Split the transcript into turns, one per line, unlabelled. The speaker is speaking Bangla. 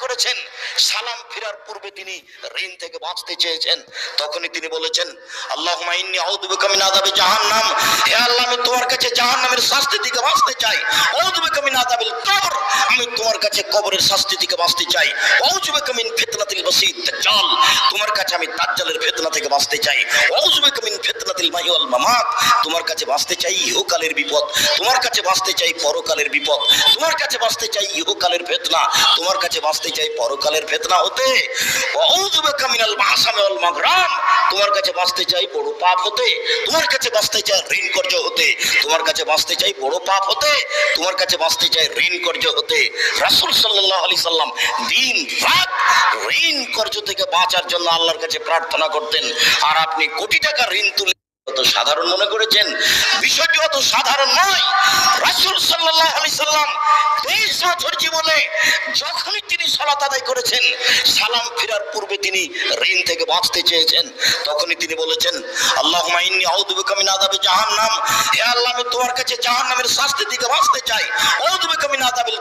করেছেন, সালাম ফেরার পূর্বে তিনি ঋণ থেকে বাঁচতে চেয়েছেন, তখনই তিনি বলেছেন আল্লাহুম্মা ইন্নী আউযু বিকা মিন আযাবি জাহান্নাম, হে আল্লাহ আমি তোমার কাছে জাহান্নামের শাস্তি থেকে বাঁচতে চাই। আউযু বিকা মিন আযাবিল কবর, আমি তোমার কাছে কবরের শাস্তি থেকে বাঁচতে চাই। আউযু বিকা মিন ফিতনাতিল মাসীহ দাজ্জাল, তোমার কাছে আমি দাজ্জালের ফিতনা থেকে বাঁচতে চাই। আউযু বিকা মিন ফিতনাতিল মাহইয়া ওয়াল মামাত, তোমার কাছে বাঁচতে চাই ইহকালের বিপদ, তোমার কাছে বাঁচতে চাই পরকালের বিপদ, তোমার কাছে বাঁচতে চাই ইহকালের ফিতনা, তোমার কাছে বাঁচতে চাই পরকালের ফিতনা হতে। আউযু বিকা মিনাল মাহসামি ওয়াল মাগরাম, তোমার কাছে বাঁচতে চাই বড় পাপ হতে, তোমার কাছে বাঁচতে চাই ঋণ কর্য হতে, তোমার কাছে বাঁচতে চাই বড় পাপ হতে, তোমার কাছে বাঁচতে চাই ঋণ কর্য হতে। রাসূল সাল্লাল্লাহু আলাইহি সাল্লাম দিন রাত ঋণ কর্য থেকে বাঁচার জন্য আল্লাহর কাছে প্রার্থনা করতেন। আর আপনি কোটি টাকা ঋণ তুলে অত সাধারণ মনে করেছেন, বিষয়টি অত সাধারণ নয়। রাসূল সাল্লাল্লাহু আলাইহি সাল্লাম 23 বছর জীবনে যখনই তিনি সালাত আদায় করেছেন, সালাম ফেরার পূর্বে তিনি ঋণ থেকে বাঁচতে চেয়েছেন, তখনই তিনি বলেছেন আল্লাহুম্মা ইন্নী আউযু বিকা মিন আযাবি জাহান্নাম, হে আল্লাহ আমি তোমার কাছে জাহান্নামের শাস্তি থেকে বাঁচতে চাই। আউযু বিকা মিন আযাবিল